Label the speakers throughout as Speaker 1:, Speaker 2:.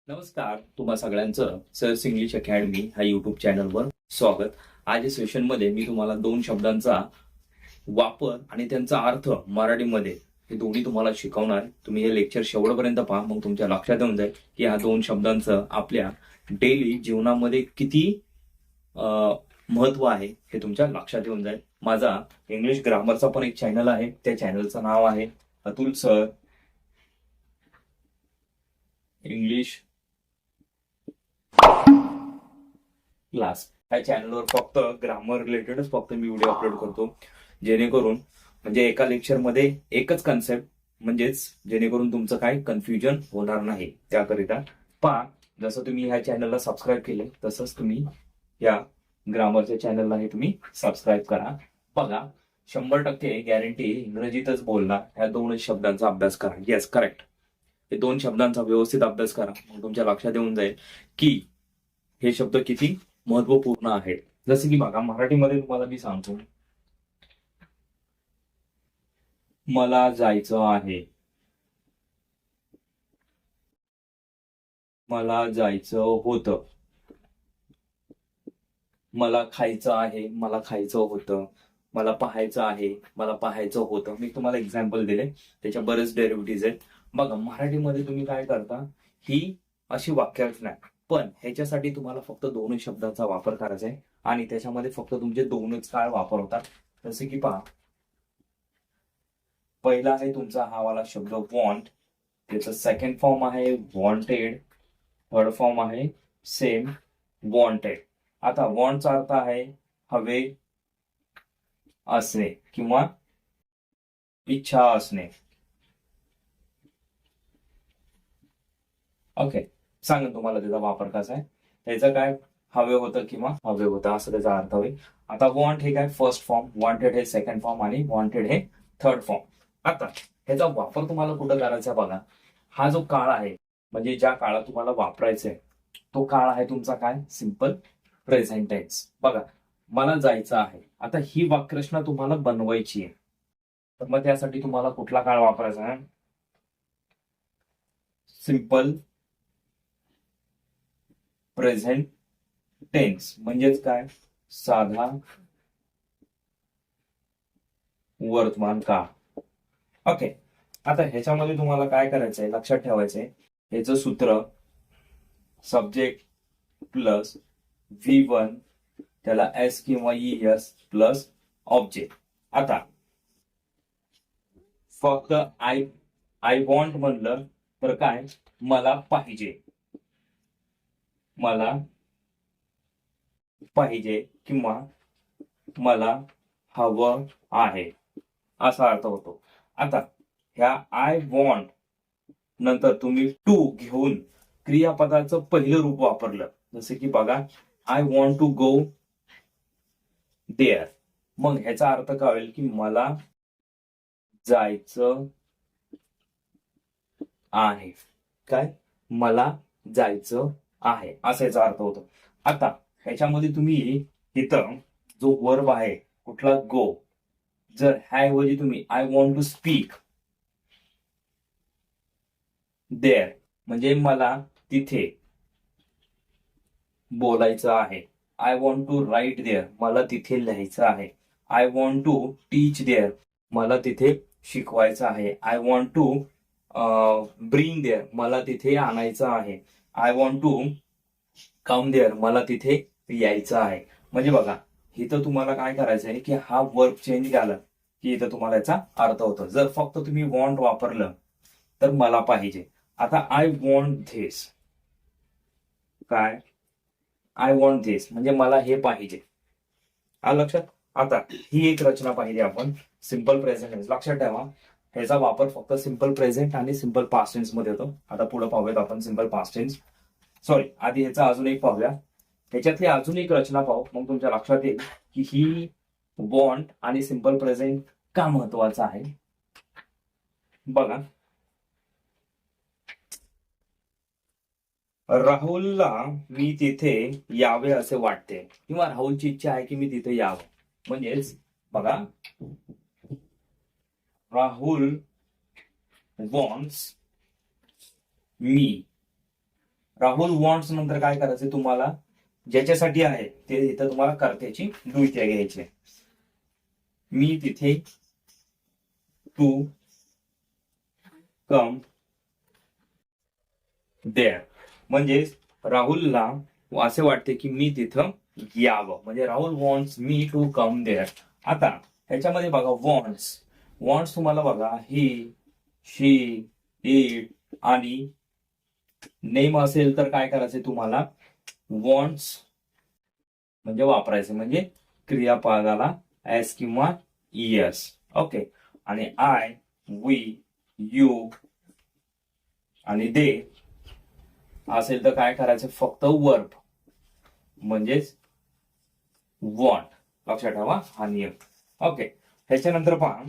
Speaker 1: नमस्कार, तुम्हा सगळ्यांचं सर्स इंग्लिश अकॅडमी ह्या युट्यूब चॅनलवर स्वागत. आज या सेशनमध्ये मी तुम्हाला दोन शब्दांचा वापर आणि त्यांचा अर्थ मराठीमध्ये हे दोन्ही तुम्हाला शिकवणार. तुम्ही हे लेक्चर शेवटपर्यंत पहा, मग तुमच्या लक्षात येऊन जाईल की ह्या दोन शब्दांचं आपल्या डेली जीवनामध्ये किती महत्व आहे हे तुमच्या लक्षात येऊन जाईल. माझा इंग्लिश ग्रामरचा पण एक चॅनल आहे, त्या चॅनलचं नाव आहे अतुल सर इंग्लिश क्लास. या चॅनलवर फक्त ग्रामर रिलेटेडच फक्त मी व्हिडिओ अपलोड करतो, जेणेकरून म्हणजे एका लेक्चरमध्ये एकच कन्सेप्ट, म्हणजेच जेणेकरून तुमचं काय कन्फ्युजन होणार नाही. त्याकरिता पहा, जसं तुम्ही ह्या चॅनलला सबस्क्राईब केले तसंच तुम्ही या ग्रामरच्या चॅनलला हे तुम्ही सबस्क्राईब करा. बघा, 100% गॅरंटी इंग्रजीतच बोलणार. ह्या दोन शब्दांचा अभ्यास करा. Yes, correct. हे दोन शब्दांचा व्यवस्थित अभ्यास करा, मग तुमच्या लक्षात येऊन जाईल की हे शब्द किती महत्वपूर्ण आहेत. जसे की बघा, मराठीमध्ये तुम्हाला मी सांगतो, मला जायचं आहे, मला जायचं होतं, मला खायचं आहे, मला खायचं होतं, मला पाहायचं आहे, मला पाहायचं होतं. मी तुम्हाला एक्झाम्पल दिले, त्याच्या बरेच डेरिव्हेटिव्ह आहेत. बघा, मराठीमध्ये तुम्ही काय करता, ही अशी वाक्यरचना आहे, पण ह्याच्यासाठी तुम्हाला फक्त दोनच शब्दांचा वापर करायचा आहे आणि त्याच्यामध्ये फक्त तुमचे दोनच काळ वापर होतात. जसे की पहा, पहिला आहे तुमचा हा वाला शब्द वॉन्ट, त्याचा सेकंड फॉर्म आहे वॉन्टेड, थर्ड फॉर्म आहे सेम वॉन्टेड. आता वॉन्टचा अर्थ आहे हवे असणे किंवा इच्छा असणे. ओके, सांगा तुम्हाला त्याचा वापर कसा आहे. त्याचं काय, हवे होतं किंवा हवे होतं असं त्याचा अर्थ होईल. आता वॉन्ट हे काय फर्स्ट फॉर्म, वॉन्टेड हे सेकंड फॉर्म आणि वॉन्टेड हे थर्ड फॉर्म. आता ह्याचा वापर तुम्हाला कुठं करायचा बघा. हा जो काळ आहे, म्हणजे ज्या काळात तुम्हाला वापरायचा आहे, तो काळ आहे तुमचा काय, सिंपल प्रेझेंट टेन्स. बघा, मला जायचं आहे. आता ही वाक्यरचना तुम्हाला बनवायची आहे, तर मग त्यासाठी तुम्हाला कुठला काळ वापरायचा आहे, सिंपल प्रेझेंट टेन्स, म्हणजेच काय, साधा वर्तमान काळ. ओके, आता ह्याच्यामध्ये तुम्हाला काय करायचंय, लक्षात ठेवायचंय, ह्याचं सूत्र सब्जेक्ट प्लस V1, त्याला एस किंवा ES प्लस ऑब्जेक्ट. आता फक्त आय वॉन्ट म्हणलं तर काय, मला पाहिजे, मला पाहिजे किंवा मला हवं आहे असा अर्थ होतो. आता ह्या आय वॉन्ट नंतर तुम्ही टू घेऊन क्रियापदाचं पहिलं रूप वापरलं. जसे की बघा, I want to go there. मग ह्याचा अर्थ काय होईल की मला जायचं आहे. काय, मला जायचं आहे असा याचा अर्थ होतो. आता ह्याच्यामध्ये तुम्ही इथं जो वर्ब आहे कुठला, गो, जर ह्याऐवजी तुम्ही I want to speak there, म्हणजे मला तिथे बोलायचं आहे. I want to write there, मला तिथे लिहायचं आहे. I want to teach there, मला तिथे शिकवायचं आहे. I want to bring there, मला तिथे आणायचं आहे. I want to come there, मला तिथे यायचं आहे. म्हणजे बघा, इथं तुम्हाला काय करायचं आहे की हा वर्ब चेंज झाला की इथं तुम्हाला याचा अर्थ होतो. जर फक्त तुम्ही वॉन्ट वापरलं तर मला पाहिजे. आता आय वॉन्ट धिस, काय, आय वॉन्ट धिस म्हणजे मला हे पाहिजे. आलं लक्षात. आता ही एक रचना पाहिजे आपण, सिंपल प्रेझेंट टेन्स. लक्षात ठेवा, ह्याचा वापर फक्त सिंपल प्रेझेंट आणि सिंपल पास्ट टेन्स मध्ये होतो. आता पुढे पाहूयात आपण सिंपल पास्ट टेन्स. सॉरी, आधी ह्याचा अजून एक पाहूया. ह्याच्यातली अजून एक रचना पाहू, मग तुमच्या लक्षात येईल की ही वॉन्ट आणि सिंपल प्रेझेंट का महत्वाचं आहे. बघा, राहुलला मी तिथे यावे असे वाटते किंवा राहुलची इच्छा आहे की मी तिथे यावं. म्हणजेच बघा, Rahul wants me Rahul wants नंतर काय करायचं तुम्हाला, ज्याच्यासाठी आहे ते इथं तुम्हाला कर्त्याची द्वितीय घ्यायची. मी तिथे, टू कम देअर. म्हणजे राहुलला असे वाटते की मी तिथं यावं, म्हणजे Rahul wants me to come there. आता ह्याच्यामध्ये बघा वॉन्ट्स, वॉन्ट्स तुम्हाला बघा ही, शी, इट आणि नेम असेल तर काय करायचे तुम्हाला, वॉन्ट्स म्हणजे वापरायचे, म्हणजे क्रियापदाला एस किंवा इएस. ओके. आणि आय, वी, यू आणि दे असेल तर काय करायचं, फक्त वर्ब म्हणजेच वॉन्ट. लक्षात ठेवा हा नियम. ओके. ह्याच्यानंतर पहा,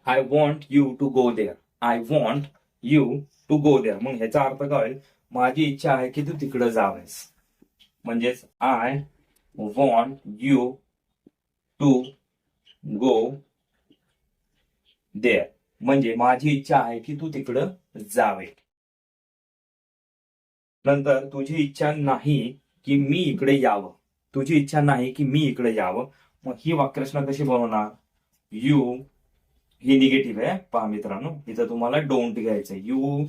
Speaker 1: I want you to go there. I want you to go there. मग ह्याचा अर्थ काय होईल, माझी इच्छा आहे की तू तिकडे जावेस. म्हणजेच I want you to go there, म्हणजे माझी इच्छा आहे की तू तिकडं जावे. नंतर तुझी इच्छा नाही की मी इकडे यावं, तुझी इच्छा नाही की मी इकडे यावं. मग ही वाक्यरचना कशी बनवणार, यू ही निगेटिव्ह आहे पहा मित्रांनो, इथं तुम्हाला डोंट घ्यायचं. You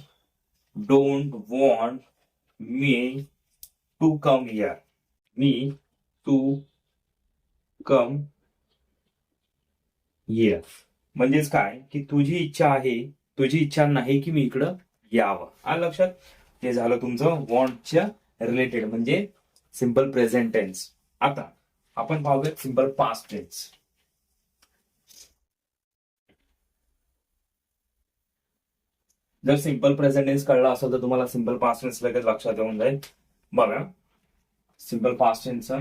Speaker 1: don't want me to come here. Me to come here म्हणजेच काय की तुझी इच्छा आहे, तुझी इच्छा नाही की मी इकडं यावं. आलं लक्षात. हे झालं तुमचं वॉन्टच्या रिलेटेड म्हणजे सिंपल प्रेझेंट टेन्स. आता आपण पाहूया सिंपल पास्ट टेन्स. जर सिंपल प्रेझेंट टेन्स कळला असेल तर तुम्हाला सिंपल पास्ट टेन्स लगेच लक्षात येऊन जाईल. बघा सिंपल पास्ट टेन्स,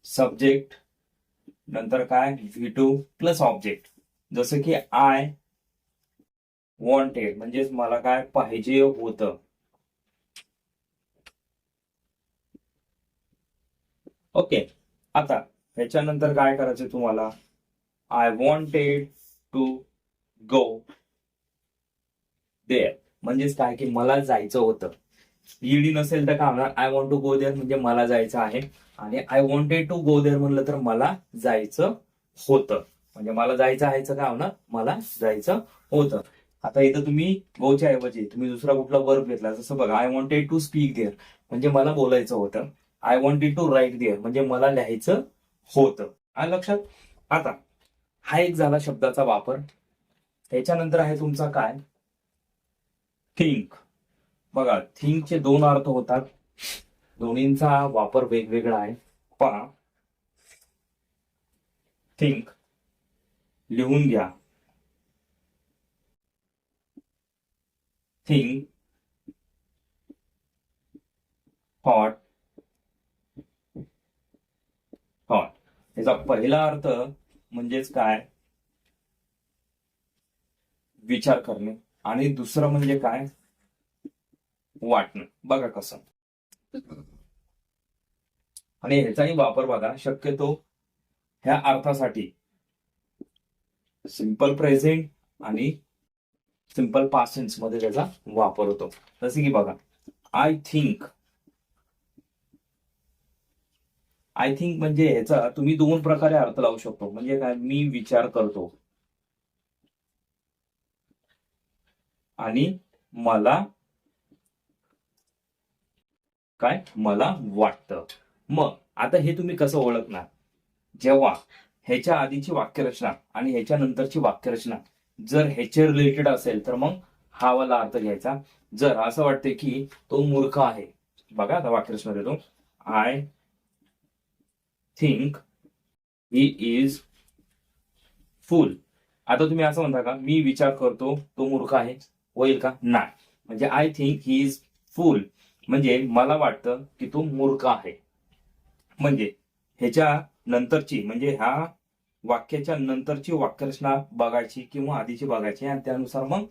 Speaker 1: सब्जेक्ट नंतर काय V2 प्लस ऑब्जेक्ट. जसं की आय वॉन्टेड म्हणजेच मला काय पाहिजे होतं. ओके. आता ह्याच्यानंतर काय करायचं तुम्हाला, I wanted to go there म्हणजेच काय की मला जायचं होतं. ईडी नसेल तर काय होणार, I want to go there म्हणजे मला जायचं आहे, आणि I wanted to go there म्हणलं तर मला जायचं होतं, म्हणजे मला जायचं आहे काय होणार, मला जायचं होतं. आता इथं तुम्ही गोच्या ऐवजी तुम्ही दुसरा कुठला वर्ब घेतला, जसं बघा I wanted to speak there म्हणजे मला बोलायचं होतं. I wanted to write there म्हणजे मला लिहायचं होतं. आलं लक्षात. आता हा एक झाला शब्दाचा वापर. त्याच्यानंतर आहे तुमचा काय, थिंक. बघा थिंकचे दोन अर्थ होतात, दोन्हींचा वापर वेगवेगळा आहे. पहा थिंक लिहून घ्या, थिंक थॉट थॉट. याचा पहिला अर्थ म्हणजेच काय, विचार करणे, आणि दुसरं म्हणजे काय, वाटणं. बघा कसं. आणि ह्याचाही वापर बघा शक्यतो ह्या अर्थासाठी सिंपल प्रेझेंट आणि सिंपल पास्ट टेन्स मध्ये त्याचा वापर होतो. जसे की बघा आय थिंक. आय थिंक म्हणजे ह्याचा तुम्ही दोन प्रकारे अर्थ लावू शकतो. म्हणजे काय, मी विचार करतो आणि मला काय, मला वाटतं. मग आता हे तुम्ही कसं ओळखणार, जेव्हा ह्याच्या आधीची वाक्यरचना आणि ह्याच्या नंतरची वाक्यरचना जर ह्याचे रिलेटेड असेल तर मग हा वाला अर्थ घ्यायचा. जर असं वाटते की तो मूर्ख आहे, बघा आता वाक्यरचना देतो, आय थिंक ही इज फुल. आता तुम्ही असं म्हणता का, मी विचार करतो तो मूर्ख आहे, होईल का, नाही. म्हणजे आय थिंक ही इज फुल म्हणजे मला वाटतं की तो मूर्ख आहे. म्हणजे ह्याच्या नंतरची म्हणजे ह्या वाक्याच्या नंतरची वाक्यरचना बघायची किंवा आधीची बघायची, आणि त्यानुसार मग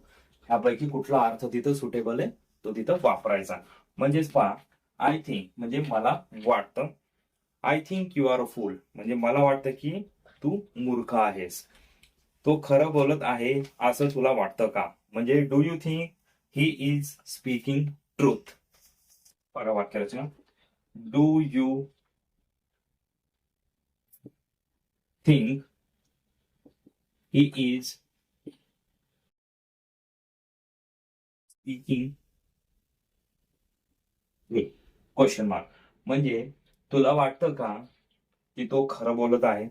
Speaker 1: ह्यापैकी कुठला अर्थ तिथं सुटेबल आहे तो तिथं वापरायचा. म्हणजेच पहा आय थिंक म्हणजे मला वाटतं, I think you are a fool म्हणजे मला वाटतं की तू मूर्ख आहेस. तो खरं बोलत आहे असं तुला वाटतं का, म्हणजे do you think he is speaking truth. बघा वाक्यरचना. Do you think he is speaking truth? Question mark. म्हणजे तुला वाटतं का की तो खरं बोलत आहे?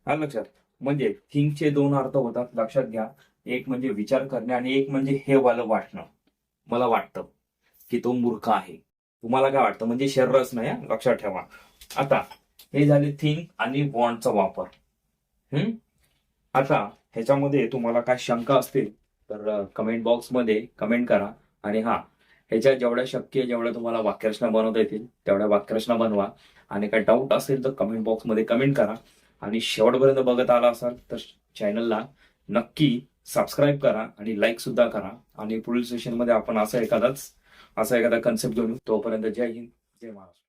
Speaker 1: हा लक्षात. म्हणजे थिंकचे दोन अर्थ होतात, लक्षात घ्या. एक म्हणजे विचार करणे आणि एक म्हणजे हे वालं वाटणं. मला वाटतं की तो मूर्ख आहे. तुम्हाला काय वाटतं? म्हणजे शरीरच नाही, लक्षात ठेवा. आता हे झाले थिंक आणि वॉन्टचा वापर. आता ह्याच्यामध्ये तुम्हाला काय शंका असतील तर कमेंट बॉक्समध्ये कमेंट करा. आणि ह्याच्या जेवढ्या शक्य आहे, जेवढ्या तुम्हाला वाक्यरचना बनवता येतील तेवढ्या वाक्यरचना बनवा. आणि काय डाऊट असेल तर कमेंट बॉक्समध्ये कमेंट करा. आणि शेवटपर्यंत बघत आला असाल तर चॅनलला नक्की सबस्क्राईब करा आणि लाईक सुद्धा करा. आणि पुढील सेशनमध्ये आपण असा एखादा कन्सेप्ट घेऊन. तोपर्यंत जय हिंद, जय महाराष्ट्र.